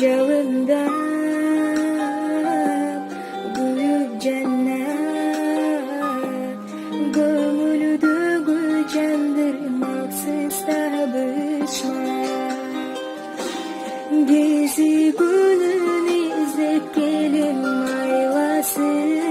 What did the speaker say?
Cavında büyük cennet, gömülüdü gülcendir maksız tabışma. Gezi gülün izlet gelin ayvası.